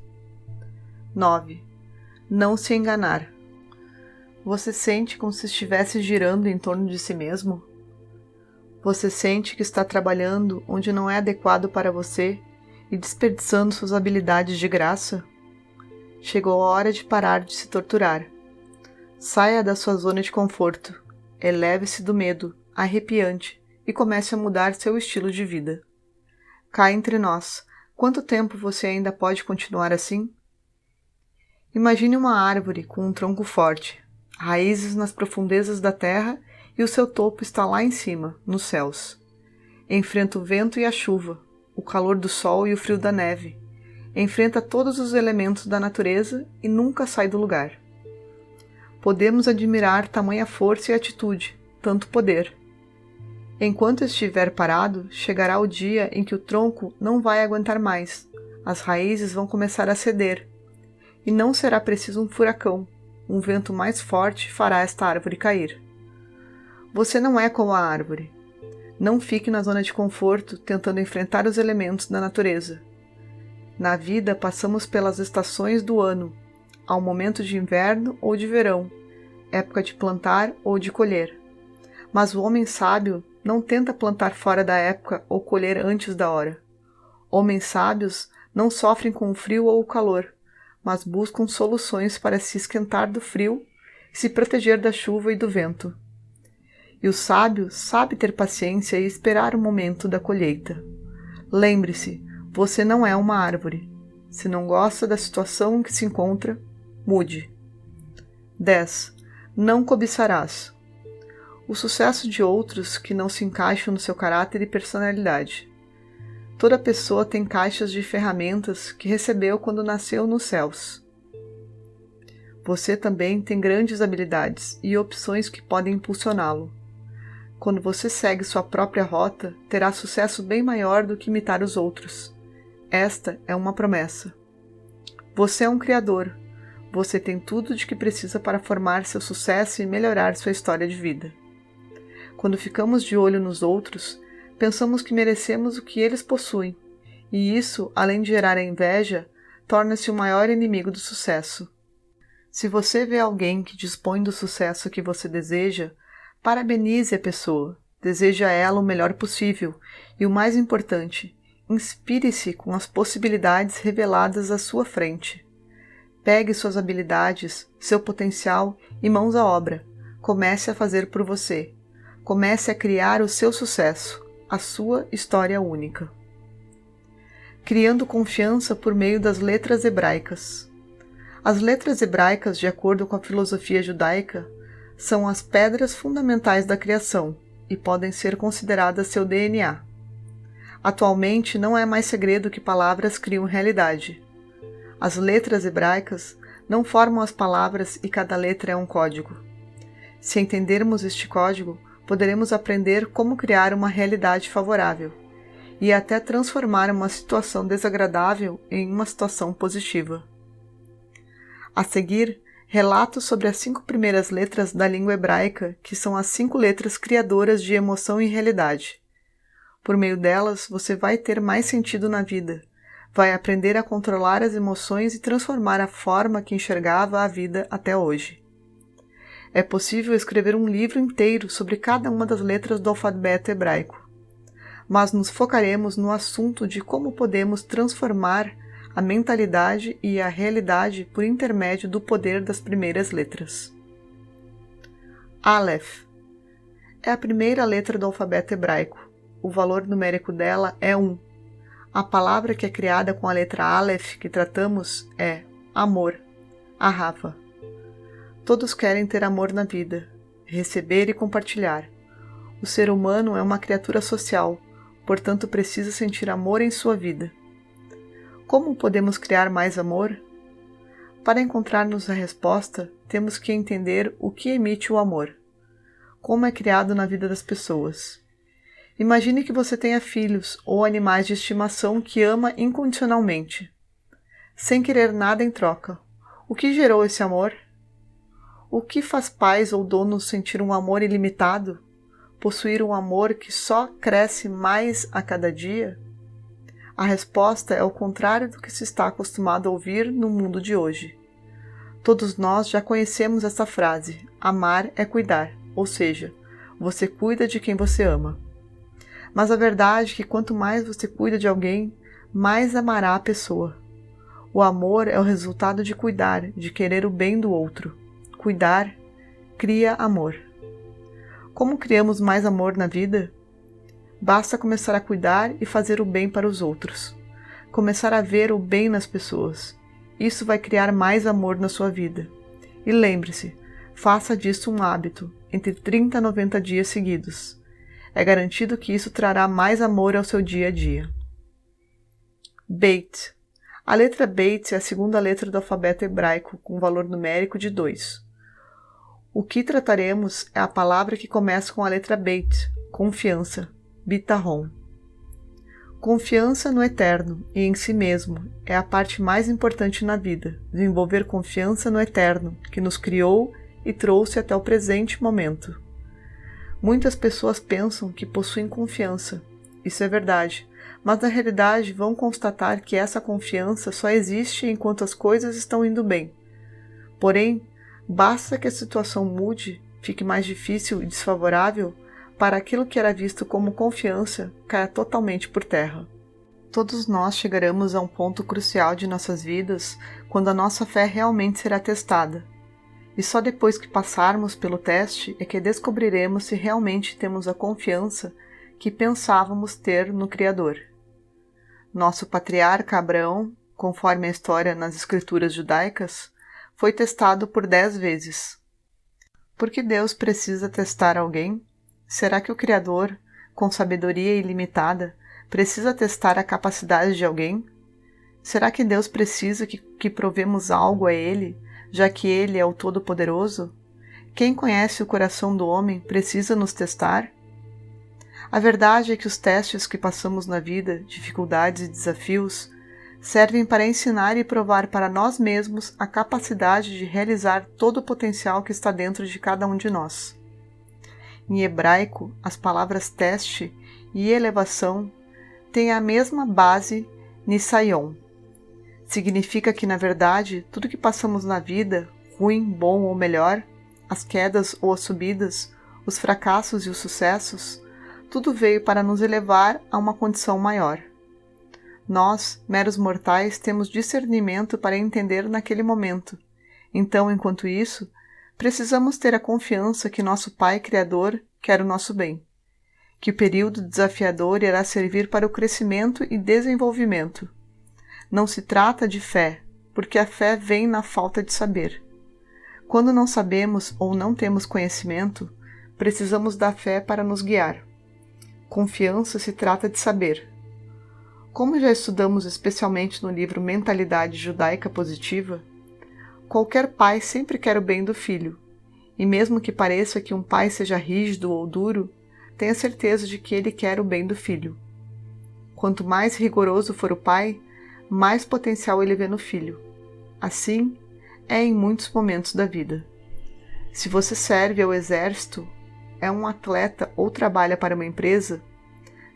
9. Não se enganar. Você sente como se estivesse girando em torno de si mesmo? Você sente que está trabalhando onde não é adequado para você e desperdiçando suas habilidades de graça? Chegou a hora de parar de se torturar. Saia da sua zona de conforto, eleve-se do medo, arrepiante, e comece a mudar seu estilo de vida. Cá entre nós, quanto tempo você ainda pode continuar assim? Imagine uma árvore com um tronco forte, raízes nas profundezas da terra e o seu topo está lá em cima, nos céus. Enfrenta o vento e a chuva, o calor do sol e o frio da neve. Enfrenta todos os elementos da natureza e nunca sai do lugar. Podemos admirar tamanha força e atitude, tanto poder. Enquanto estiver parado, chegará o dia em que o tronco não vai aguentar mais, as raízes vão começar a ceder, e não será preciso um furacão, um vento mais forte fará esta árvore cair. Você não é como a árvore. Não fique na zona de conforto tentando enfrentar os elementos da natureza. Na vida passamos pelas estações do ano, há um momento de inverno ou de verão, época de plantar ou de colher. Mas o homem sábio não tenta plantar fora da época ou colher antes da hora. Homens sábios não sofrem com o frio ou o calor, mas buscam soluções para se esquentar do frio e se proteger da chuva e do vento. E o sábio sabe ter paciência e esperar o momento da colheita. Lembre-se, você não é uma árvore. Se não gosta da situação em que se encontra, mude. 10. Não cobiçarás. O sucesso de outros que não se encaixam no seu caráter e personalidade. Toda pessoa tem caixas de ferramentas que recebeu quando nasceu nos céus. Você também tem grandes habilidades e opções que podem impulsioná-lo. Quando você segue sua própria rota, terá sucesso bem maior do que imitar os outros. Esta é uma promessa. Você é um criador. Você tem tudo de que precisa para formar seu sucesso e melhorar sua história de vida. Quando ficamos de olho nos outros, pensamos que merecemos o que eles possuem, e isso, além de gerar a inveja, torna-se o maior inimigo do sucesso. Se você vê alguém que dispõe do sucesso que você deseja, Parabenize a pessoa, deseje a ela o melhor possível e, o mais importante, inspire-se com as possibilidades reveladas à sua frente. Pegue suas habilidades, seu potencial e mãos à obra. Comece a fazer por você. Comece a criar o seu sucesso, a sua história única. Criando confiança por meio das letras hebraicas. As letras hebraicas, de acordo com a filosofia judaica, são as pedras fundamentais da criação e podem ser consideradas seu DNA. Atualmente não é mais segredo que palavras criam realidade. As letras hebraicas não formam as palavras e cada letra é um código. Se entendermos este código, poderemos aprender como criar uma realidade favorável e até transformar uma situação desagradável em uma situação positiva. A seguir, relato sobre as 5 primeiras letras da língua hebraica, que são as 5 letras criadoras de emoção e realidade. Por meio delas, você vai ter mais sentido na vida, vai aprender a controlar as emoções e transformar a forma que enxergava a vida até hoje. É possível escrever um livro inteiro sobre cada uma das letras do alfabeto hebraico, mas nos focaremos no assunto de como podemos transformar a mentalidade e a realidade por intermédio do poder das primeiras letras. Aleph é a primeira letra do alfabeto hebraico. O valor numérico dela é 1. A palavra que é criada com a letra Aleph que tratamos é amor, ahava. Todos querem ter amor na vida, receber e compartilhar. O ser humano é uma criatura social, portanto precisa sentir amor em sua vida. Como podemos criar mais amor? Para encontrarmos a resposta, temos que entender o que emite o amor. Como é criado na vida das pessoas. Imagine que você tenha filhos ou animais de estimação que ama incondicionalmente, sem querer nada em troca. O que gerou esse amor? O que faz pais ou donos sentir um amor ilimitado? Possuir um amor que só cresce mais a cada dia? A resposta é o contrário do que se está acostumado a ouvir no mundo de hoje. Todos nós já conhecemos essa frase, amar é cuidar, ou seja, você cuida de quem você ama. Mas a verdade é que quanto mais você cuida de alguém, mais amará a pessoa. O amor é o resultado de cuidar, de querer o bem do outro. Cuidar cria amor. Como criamos mais amor na vida? Basta começar a cuidar e fazer o bem para os outros. Começar a ver o bem nas pessoas. Isso vai criar mais amor na sua vida. E lembre-se, faça disso um hábito, entre 30 a 90 dias seguidos. É garantido que isso trará mais amor ao seu dia a dia. Beit. A letra Beit é a segunda letra do alfabeto hebraico, com valor numérico de 2. O que trataremos é a palavra que começa com a letra Beit, confiança, bitahon. Confiança no eterno e em si mesmo é a parte mais importante na vida, desenvolver confiança no eterno, que nos criou e trouxe até o presente momento. Muitas pessoas pensam que possuem confiança. Isso é verdade, mas na realidade vão constatar que essa confiança só existe enquanto as coisas estão indo bem. Porém, basta que a situação mude, fique mais difícil e desfavorável, para aquilo que era visto como confiança caia totalmente por terra. Todos nós chegaremos a um ponto crucial de nossas vidas quando a nossa fé realmente será testada. E só depois que passarmos pelo teste é que descobriremos se realmente temos a confiança que pensávamos ter no Criador. Nosso patriarca Abraão, conforme a história nas escrituras judaicas, foi testado por 10 vezes. Por que Deus precisa testar alguém? Será que o Criador, com sabedoria ilimitada, precisa testar a capacidade de alguém? Será que Deus precisa que provemos algo a Ele, já que Ele é o Todo-Poderoso? Quem conhece o coração do homem precisa nos testar? A verdade é que os testes que passamos na vida, dificuldades e desafios, servem para ensinar e provar para nós mesmos a capacidade de realizar todo o potencial que está dentro de cada um de nós. Em hebraico, as palavras teste e elevação têm a mesma base nisayon. Significa que, na verdade, tudo que passamos na vida, ruim, bom ou melhor, as quedas ou as subidas, os fracassos e os sucessos, tudo veio para nos elevar a uma condição maior. Nós, meros mortais, temos discernimento para entender naquele momento. Então, enquanto isso, precisamos ter a confiança que nosso Pai Criador quer o nosso bem, que o período desafiador irá servir para o crescimento e desenvolvimento. Não se trata de fé, porque a fé vem na falta de saber. Quando não sabemos ou não temos conhecimento, precisamos da fé para nos guiar. Confiança se trata de saber. Como já estudamos especialmente no livro Mentalidade Judaica Positiva, qualquer pai sempre quer o bem do filho, e mesmo que pareça que um pai seja rígido ou duro, tenha certeza de que ele quer o bem do filho. Quanto mais rigoroso for o pai, mais potencial ele vê no filho. Assim, é em muitos momentos da vida. Se você serve ao exército, é um atleta ou trabalha para uma empresa,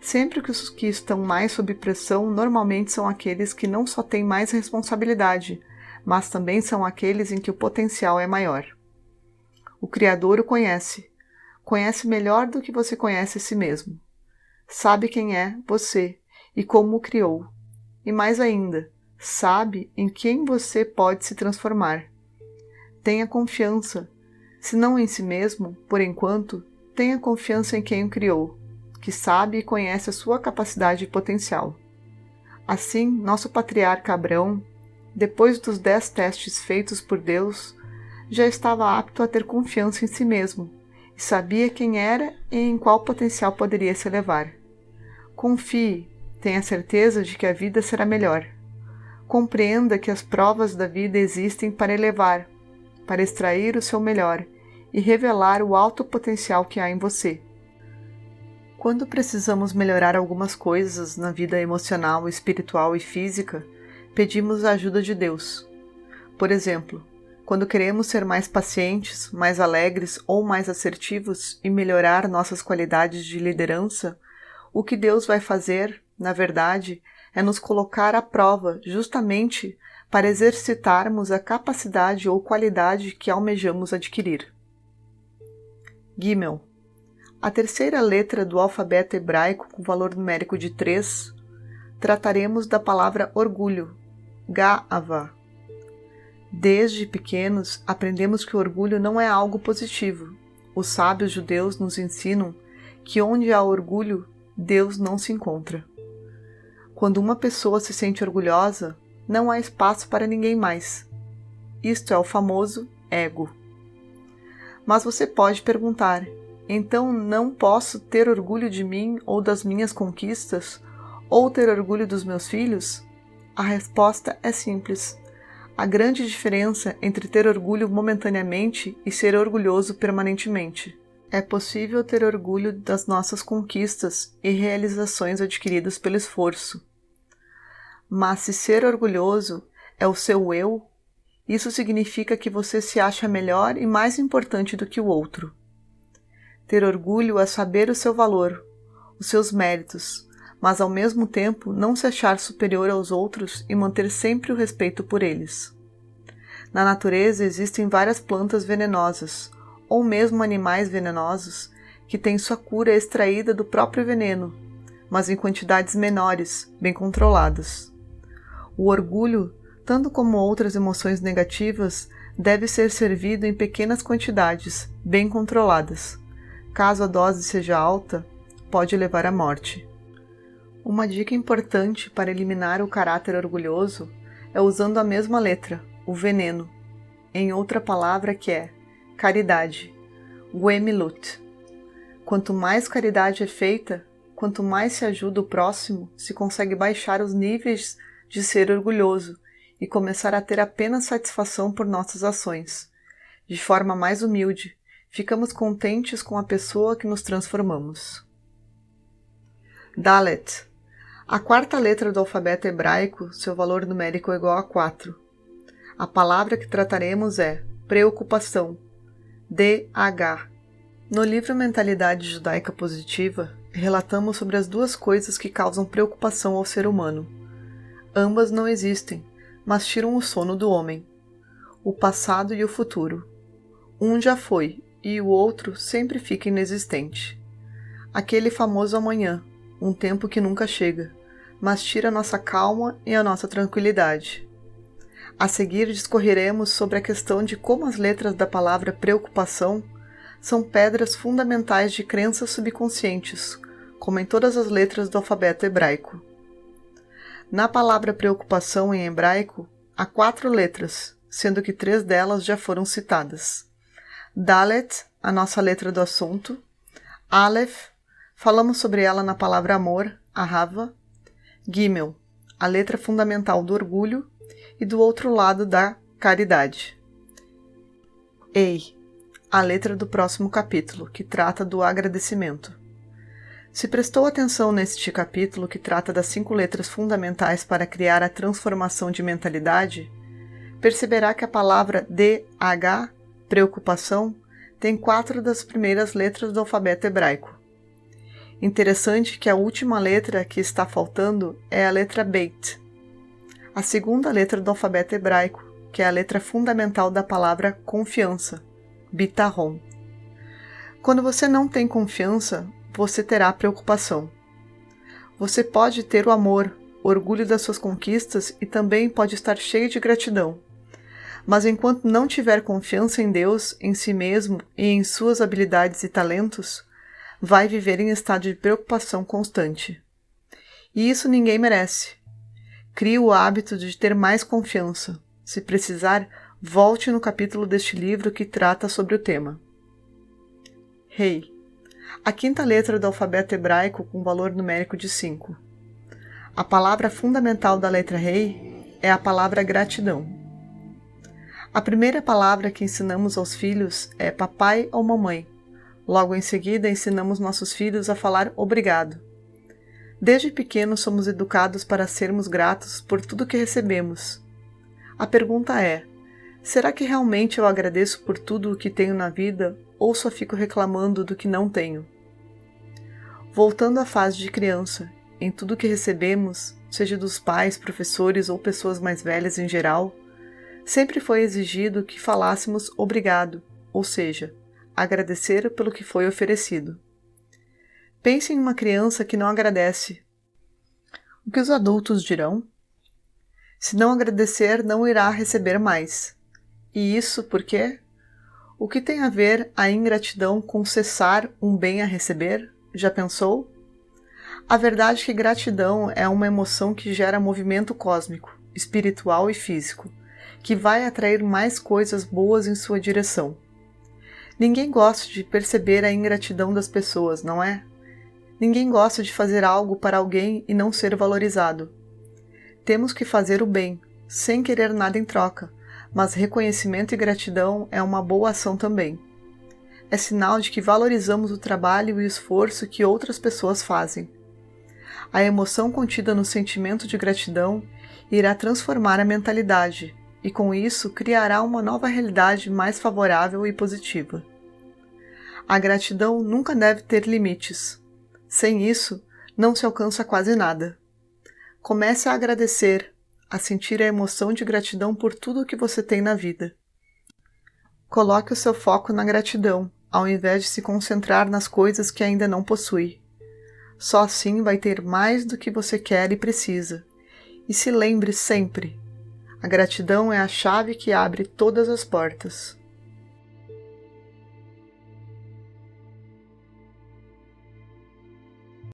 sempre que os que estão mais sob pressão normalmente são aqueles que não só têm mais responsabilidade, mas também são aqueles em que o potencial é maior. O Criador o conhece melhor do que você conhece a si mesmo. Sabe quem é você e como o criou. E mais ainda, sabe em quem você pode se transformar. Tenha confiança, se não em si mesmo, por enquanto, tenha confiança em quem o criou, que sabe e conhece a sua capacidade e potencial. Assim, nosso patriarca Abraão, depois dos 10 testes feitos por Deus, já estava apto a ter confiança em si mesmo e sabia quem era e em qual potencial poderia se elevar. Confie, tenha certeza de que a vida será melhor. Compreenda que as provas da vida existem para elevar, para extrair o seu melhor e revelar o alto potencial que há em você. Quando precisamos melhorar algumas coisas na vida emocional, espiritual e física, pedimos a ajuda de Deus. Por exemplo, quando queremos ser mais pacientes, mais alegres ou mais assertivos e melhorar nossas qualidades de liderança, o que Deus vai fazer, na verdade, é nos colocar à prova justamente para exercitarmos a capacidade ou qualidade que almejamos adquirir. Gimel. A terceira letra do alfabeto hebraico com valor numérico de 3, trataremos da palavra orgulho, Ga'avá. Desde pequenos, aprendemos que o orgulho não é algo positivo. Os sábios judeus nos ensinam que onde há orgulho, Deus não se encontra. Quando uma pessoa se sente orgulhosa, não há espaço para ninguém mais. Isto é o famoso ego. Mas você pode perguntar: então não posso ter orgulho de mim ou das minhas conquistas, ou ter orgulho dos meus filhos? A resposta é simples. A grande diferença entre ter orgulho momentaneamente e ser orgulhoso permanentemente. É possível ter orgulho das nossas conquistas e realizações adquiridas pelo esforço. Mas se ser orgulhoso é o seu eu, isso significa que você se acha melhor e mais importante do que o outro. Ter orgulho é saber o seu valor, os seus méritos, mas ao mesmo tempo não se achar superior aos outros e manter sempre o respeito por eles. Na natureza existem várias plantas venenosas, ou mesmo animais venenosos, que têm sua cura extraída do próprio veneno, mas em quantidades menores, bem controladas. O orgulho, tanto como outras emoções negativas, deve ser servido em pequenas quantidades, bem controladas. Caso a dose seja alta, pode levar à morte. Uma dica importante para eliminar o caráter orgulhoso é usando a mesma letra, o veneno, em outra palavra que é caridade, Gemilut. Quanto mais caridade é feita, quanto mais se ajuda o próximo, se consegue baixar os níveis de ser orgulhoso e começar a ter apenas satisfação por nossas ações. De forma mais humilde, ficamos contentes com a pessoa que nos transformamos. Dalet. A quarta letra do alfabeto hebraico, seu valor numérico é igual a 4. A palavra que trataremos é preocupação, DH. No livro Mentalidade Judaica Positiva, relatamos sobre as duas coisas que causam preocupação ao ser humano. Ambas não existem, mas tiram o sono do homem: o passado e o futuro. Um já foi e o outro sempre fica inexistente. Aquele famoso amanhã, um tempo que nunca chega, mas tira a nossa calma e a nossa tranquilidade. A seguir discorreremos sobre a questão de como as letras da palavra preocupação são pedras fundamentais de crenças subconscientes, como em todas as letras do alfabeto hebraico. Na palavra preocupação em hebraico, há 4 letras, sendo que 3 delas já foram citadas. Dalet, a nossa letra do assunto. Aleph, falamos sobre ela na palavra amor, Ahava. Gimel, a letra fundamental do orgulho e do outro lado da caridade. Ei, a letra do próximo capítulo, que trata do agradecimento. Se prestou atenção neste capítulo que trata das 5 letras fundamentais para criar a transformação de mentalidade, perceberá que a palavra DH, preocupação, tem 4 das primeiras letras do alfabeto hebraico. Interessante que a última letra que está faltando é a letra Beit, a segunda letra do alfabeto hebraico, que é a letra fundamental da palavra confiança, Bitahon. Quando você não tem confiança, você terá preocupação. Você pode ter o amor, o orgulho das suas conquistas e também pode estar cheio de gratidão. Mas enquanto não tiver confiança em Deus, em si mesmo e em suas habilidades e talentos, vai viver em estado de preocupação constante. E isso ninguém merece. Crie o hábito de ter mais confiança. Se precisar, volte no capítulo deste livro que trata sobre o tema. Rei. A 5ª letra do alfabeto hebraico com valor numérico de 5. A palavra fundamental da letra Rei é a palavra gratidão. A primeira palavra que ensinamos aos filhos é papai ou mamãe. Logo em seguida, ensinamos nossos filhos a falar obrigado. Desde pequenos somos educados para sermos gratos por tudo que recebemos. A pergunta é: será que realmente eu agradeço por tudo o que tenho na vida ou só fico reclamando do que não tenho? Voltando à fase de criança, em tudo que recebemos, seja dos pais, professores ou pessoas mais velhas em geral, sempre foi exigido que falássemos obrigado, ou seja, agradecer pelo que foi oferecido. Pense em uma criança que não agradece. O que os adultos dirão? Se não agradecer, não irá receber mais. E isso por quê? O que tem a ver a ingratidão com cessar um bem a receber? Já pensou? A verdade é que gratidão é uma emoção que gera movimento cósmico, espiritual e físico, que vai atrair mais coisas boas em sua direção. Ninguém gosta de perceber a ingratidão das pessoas, não é? Ninguém gosta de fazer algo para alguém e não ser valorizado. Temos que fazer o bem, sem querer nada em troca, mas reconhecimento e gratidão é uma boa ação também. É sinal de que valorizamos o trabalho e o esforço que outras pessoas fazem. A emoção contida no sentimento de gratidão irá transformar a mentalidade e, com isso, criará uma nova realidade mais favorável e positiva. A gratidão nunca deve ter limites. Sem isso, não se alcança quase nada. Comece a agradecer, a sentir a emoção de gratidão por tudo o que você tem na vida. Coloque o seu foco na gratidão, ao invés de se concentrar nas coisas que ainda não possui. Só assim vai ter mais do que você quer e precisa. E se lembre sempre, a gratidão é a chave que abre todas as portas.